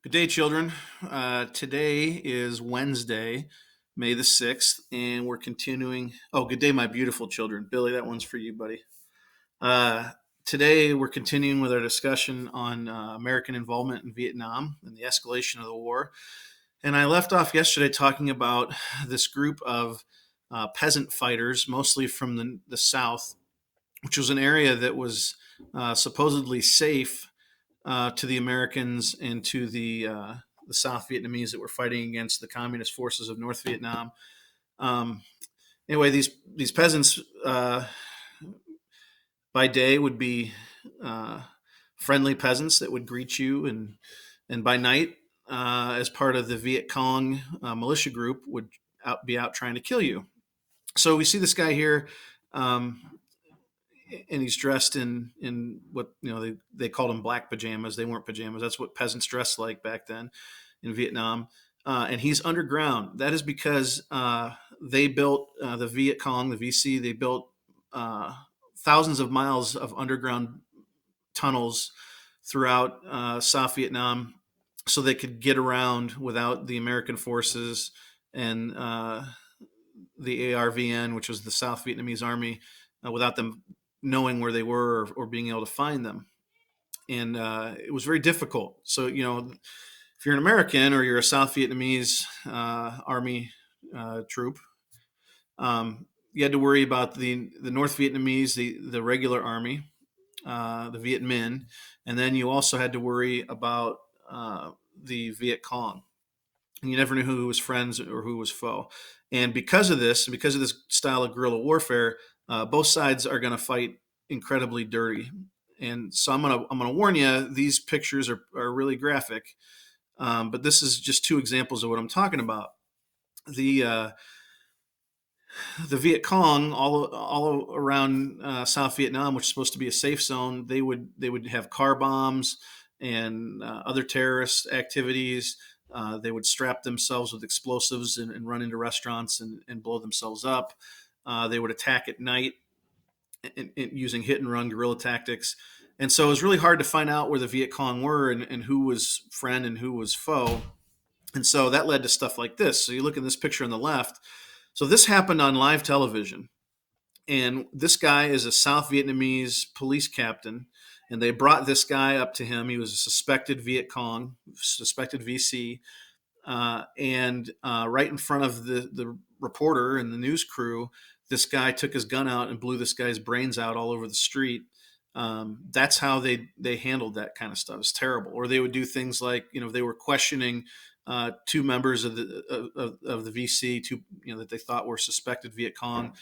Good day, children. Today is Wednesday, May the 6th, and we're continuing. Oh, good day, my beautiful children. Billy, that one's for you, buddy. Uh, Today, we're continuing with our discussion on American involvement in Vietnam and the escalation of the war. And I left off yesterday talking about this group of peasant fighters, mostly from the South, which was an area that was supposedly safe to the Americans and to the South Vietnamese that were fighting against the communist forces of North Vietnam. Um, anyway, these peasants by day would be uh, friendly peasants that would greet you, and by night, as part of the Viet Cong militia group, would be out trying to kill you. So we see this guy here. And he's dressed in what they called them black pajamas. They weren't pajamas. That's what peasants dressed like back then in Vietnam. And he's underground. That is because they built the Viet Cong, the VC. They built thousands of miles of underground tunnels throughout South Vietnam, so they could get around without the American forces and the ARVN, which was the South Vietnamese Army, without them knowing where they were or being able to find them. And it was very difficult. So, if you're an American or you're a South Vietnamese Army troop, you had to worry about the North Vietnamese, the regular Army, the Viet Minh, and then you also had to worry about the Viet Cong. And you never knew who was friends or who was foe. And because of this style of guerrilla warfare, both sides are going to fight incredibly dirty. And so I'm gonna warn you, these pictures are really graphic, but this is just two examples of what I'm talking about. The Viet Cong all around South Vietnam, which is supposed to be a safe zone, they would have car bombs and other terrorist activities. They would strap themselves with explosives and run into restaurants and blow themselves up. They would attack at night using hit and run guerrilla tactics. And so it was really hard to find out where the Viet Cong were and who was friend and who was foe. And so that led to stuff like this. So you look at this picture on the left. So this happened on live television. And this guy is a South Vietnamese police captain. And they brought this guy up to him. He was a suspected Viet Cong, suspected VC. And right in front of the reporter and the news crew, this guy took his gun out and blew this guy's brains out all over the street. That's how they handled that kind of stuff. It's terrible. Or they would do things like, they were questioning two members of the VC, that they thought were suspected Viet Cong.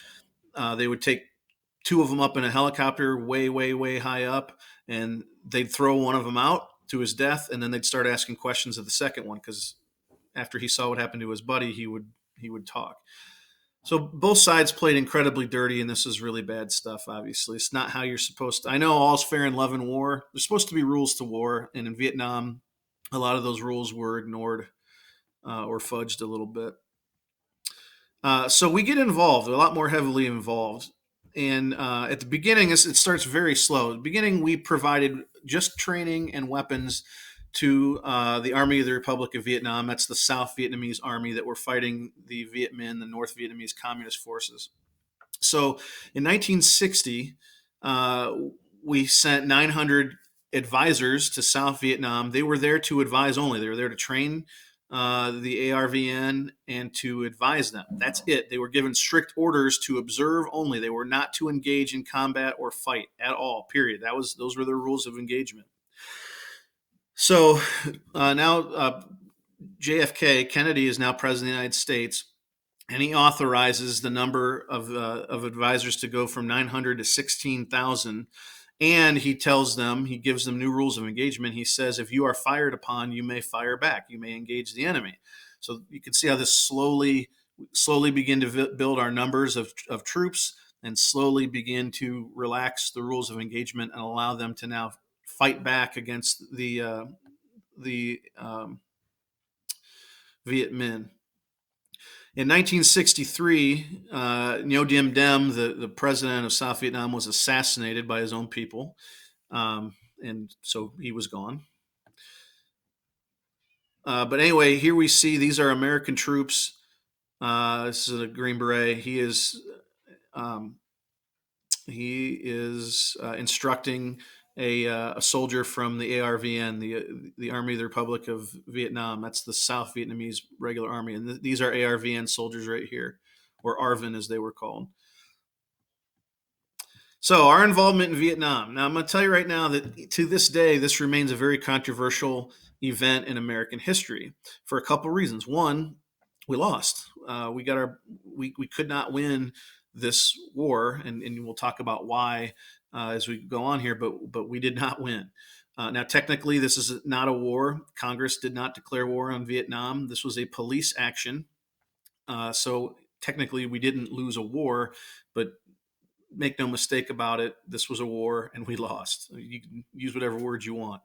They would take two of them up in a helicopter way, way, way high up, and they'd throw one of them out to his death, and then they'd start asking questions of the second one, because after he saw what happened to his buddy, he would talk. So both sides played incredibly dirty, and this is really bad stuff. Obviously, it's not how you're supposed to. I know all's fair in love and war. There's supposed to be rules to war, and in Vietnam, a lot of those rules were ignored or fudged a little bit. So we get involved, a lot more heavily involved. And at the beginning, it starts very slow. At the beginning, we provided just training and weapons to the Army of the Republic of Vietnam. That's the South Vietnamese Army that were fighting the Viet Minh, the North Vietnamese Communist forces. So in 1960, we sent 900 advisors to South Vietnam. They were there to advise only. They were there to train the ARVN and to advise them. That's it. They were given strict orders to observe only. They were not to engage in combat or fight at all. Period. Those were the rules of engagement. So now JFK, Kennedy, is now president of the United States, and he authorizes the number of advisors to go from 900 to 16,000. And he gives them new rules of engagement. He says, if you are fired upon, you may fire back. You may engage the enemy. So you can see how this slowly begin to build our numbers of troops, and slowly begin to relax the rules of engagement and allow them to now fight back against the Viet Minh. In 1963, Ngo Dinh Diem, the president of South Vietnam, was assassinated by his own people, and so he was gone. But anyway, here we see these are American troops. This is a Green Beret. Um, he is instructing a soldier from the ARVN, the Army of the Republic of Vietnam. That's the South Vietnamese Regular Army, and these are ARVN soldiers right here, or ARVN as they were called. So our involvement in Vietnam. Now I'm going to tell you right now that to this day, this remains a very controversial event in American history for a couple of reasons. One, we lost. We could not win this war, and we'll talk about why as we go on here. But we did not win. Now, technically, this is not a war. Congress did not declare war on Vietnam. This was a police action. So technically, we didn't lose a war, but make no mistake about it, this was a war and we lost. You can use whatever words you want.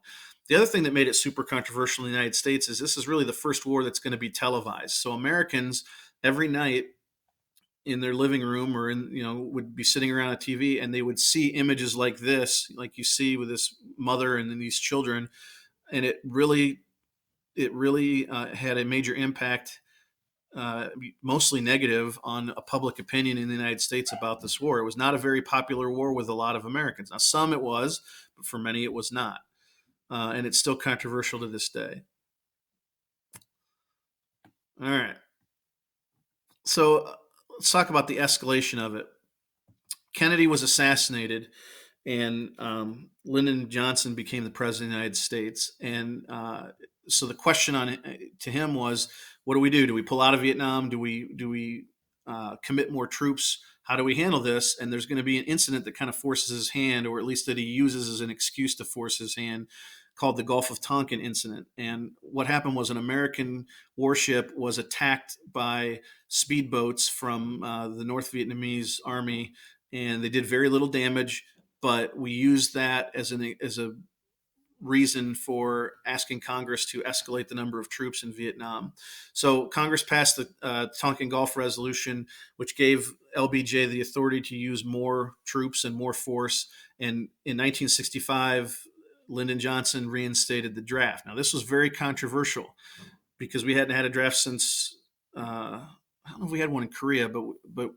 The other thing that made it super controversial in the United States is this is really the first war that's going to be televised. So Americans every night in their living room or in would be sitting around a TV and they would see images like this, like you see with this mother and then these children, and it really had a major impact, mostly negative, on a public opinion in the United States about this war. It was not a very popular war with a lot of Americans. Now, some it was, but for many it was not. And it's still controversial to this day. All right. So let's talk about the escalation of it. Kennedy was assassinated, and Lyndon Johnson became the president of the United States. And so the question to him was, what do we do? Do we pull out of Vietnam? Do we commit more troops? How do we handle this? And there's going to be an incident that kind of forces his hand, or at least that he uses as an excuse to force his hand, called the Gulf of Tonkin incident. And what happened was an American warship was attacked by speedboats from the North Vietnamese army, and they did very little damage. But we used that as a reason for asking Congress to escalate the number of troops in Vietnam. So Congress passed the Tonkin Gulf Resolution, which gave LBJ the authority to use more troops and more force. And in 1965, Lyndon Johnson reinstated the draft. Now, this was very controversial because we hadn't had a draft since I don't know if we had one in Korea, but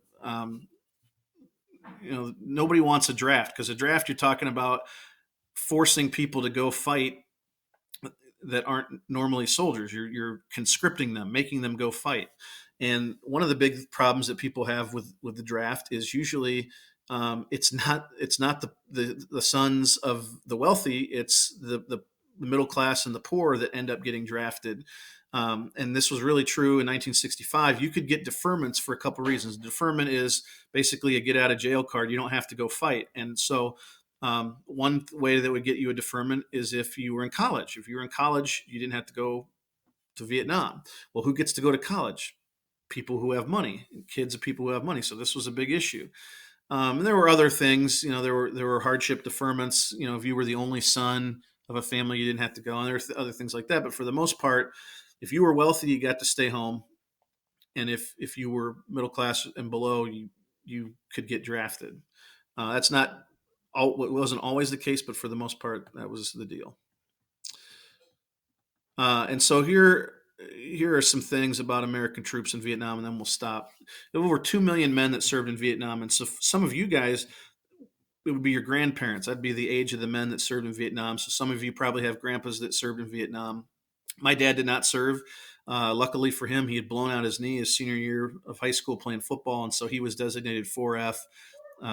nobody wants a draft, because a draft, you're talking about forcing people to go fight that aren't normally soldiers. You're conscripting them, making them go fight. And one of the big problems that people have with the draft is usually it's not the sons of the wealthy. It's the middle class and the poor that end up getting drafted. And this was really true in 1965. You could get deferments for a couple reasons. Deferment is basically a get out of jail card. You don't have to go fight. And so one way that would get you a deferment is if you were in college. If you were in college, you didn't have to go to Vietnam. Well, who gets to go to college? People who have money, kids of people who have money. So this was a big issue. And there were other things. There were hardship deferments. If you were the only son of a family, you didn't have to go. And there were other things like that. But for the most part, if you were wealthy, you got to stay home. And if you were middle class and below, you could get drafted. That's not it wasn't always the case, but for the most part, that was the deal. And so here are some things about American troops in Vietnam, and then we'll stop. There were over 2 million men that served in Vietnam, and so some of you guys, it would be your grandparents. That'd be the age of the men that served in Vietnam. So some of you probably have grandpas that served in Vietnam. My dad did not serve. Luckily for him, he had blown out his knee his senior year of high school playing football, and so he was designated 4F,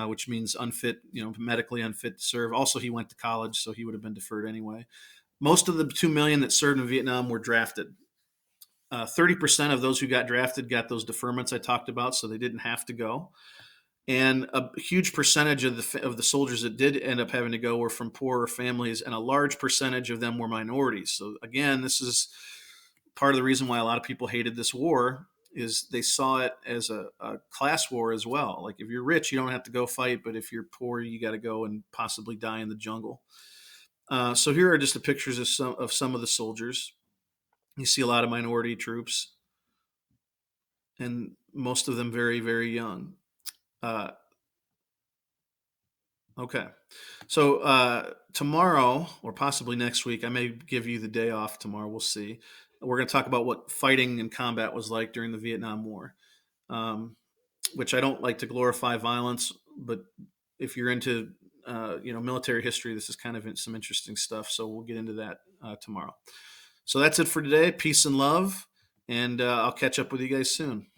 which means unfit, medically unfit to serve. Also, he went to college, so he would have been deferred anyway. Most of the 2 million that served in Vietnam were drafted. 30% of those who got drafted got those deferments I talked about, so they didn't have to go. And a huge percentage of the soldiers that did end up having to go were from poorer families, and a large percentage of them were minorities. So again, this is part of the reason why a lot of people hated this war, is they saw it as a class war as well. Like, if you're rich, you don't have to go fight, but if you're poor, you got to go and possibly die in the jungle. So here are just the pictures of some of the soldiers. You see a lot of minority troops, and most of them very, very young. Uh, Okay. So tomorrow, or possibly next week, I may give you the day off tomorrow. We'll see. We're going to talk about what fighting and combat was like during the Vietnam War, um, which I don't like to glorify violence, but if you're into military history, this is kind of some interesting stuff. So we'll get into that tomorrow. So that's it for today. Peace and love, and I'll catch up with you guys soon.